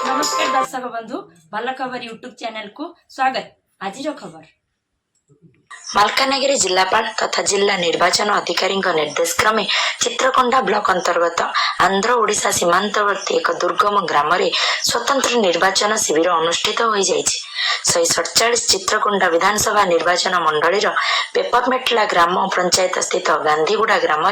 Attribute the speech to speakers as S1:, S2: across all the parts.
S1: नमस्कार दर्शक बंधु भल खबर यूट्यूब चैनल को स्वागत। आज खबर
S2: मालकानगिरी जिलापाल तथा जिला निर्वाचन अधिकारी निर्देश क्रमे चित्रकोंडा ब्लॉक अंतर्गत आंध्र ओडिशा सीमांतवर्ती एक दुर्गम ग्राम स्वतंत्र निर्वाचन शिविर अनुष्ठित हो जाइछि। 147 चित्रकोंडा विधानसभा निर्वाचन मंडलीर पेपरमेटला ग्राम पंचायत स्थित गांधीगुड़ा ग्राम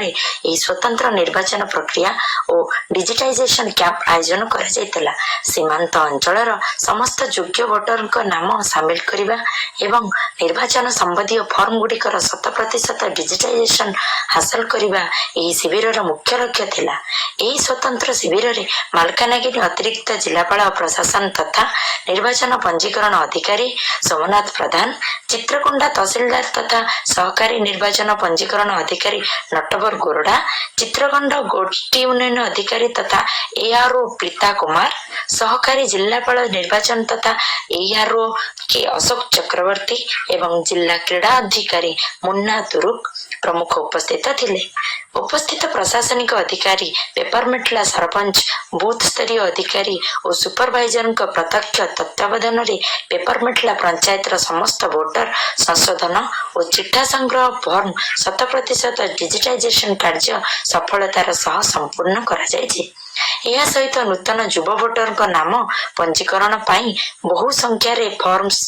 S2: स्वतंत्र निर्वाचन प्रक्रिया और डिजिटाइजेशन कैंप आयोजन करा। सीमांत अंचलर समस्त योग्य वोटर नाम सामिल करने एवं निर्वाचन संबंधी फॉर्म गुड़िकर 100% डिजिटाइजेशन हासिल करने यह शिविर मुख्य लक्ष्य थिला। यही स्वतंत्र शिविर में मालकानगिरी अतिरिक्त जिलापाल प्रशासन तथा निर्वाचन पंजीकरण अधिकारी सोमनाथ प्रधान, चित्रकोंडा तहसीलदार तथा सहकारी निर्वाचन पंजीकरण अधिकारी नटवर गोरडा, चित्रकोंडा गोष्ठी उन्नयन अधिकारी तथा एआरओ प्रीता कुमार, सहकारी जिलापाल निर्वाचन तथा एआरओ के अशोक चक्रवर्ती एवं जिला क्रीड़ा अधिकारी मुन्ना तुरुक प्रमुख उपस्थित थिले। उपस्थित प्रशासनिक अधिकारी, पेपरमेटला सरपंच, बूथ स्तरीय अधिकारी और सुपरवाइजर प्रत्यक्ष तत्वावधान में पेपरमेटला पंचायत समस्त वोटर संशोधन और चिठा संग्रह फॉर्म 100% डिजिटाइजेशन कार्य सफलतार सह संपूर्ण करा जायछि। यह सहित नूतन युवा वोटर नाम पंजीकरण पाई बहु संख्यार फॉर्म्स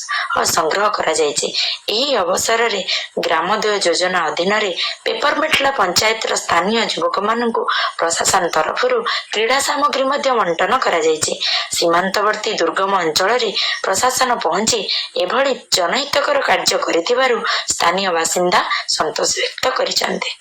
S2: संग्रह करा जायछि। एही अवसर रे ग्रामोदय योजना अधीन रे पेपरमेटला पंचायत स्थानीय युवक मानकु प्रशासन तरफ क्रीड़ा सामग्री बंटन करा जायछि। सीमांतवर्ती दुर्गम अंचल रे प्रशासन पहुंची एभली जनहितकर कार्य करिथिबारु स्थानीय बासिंदा संतोष व्यक्त करिसंते।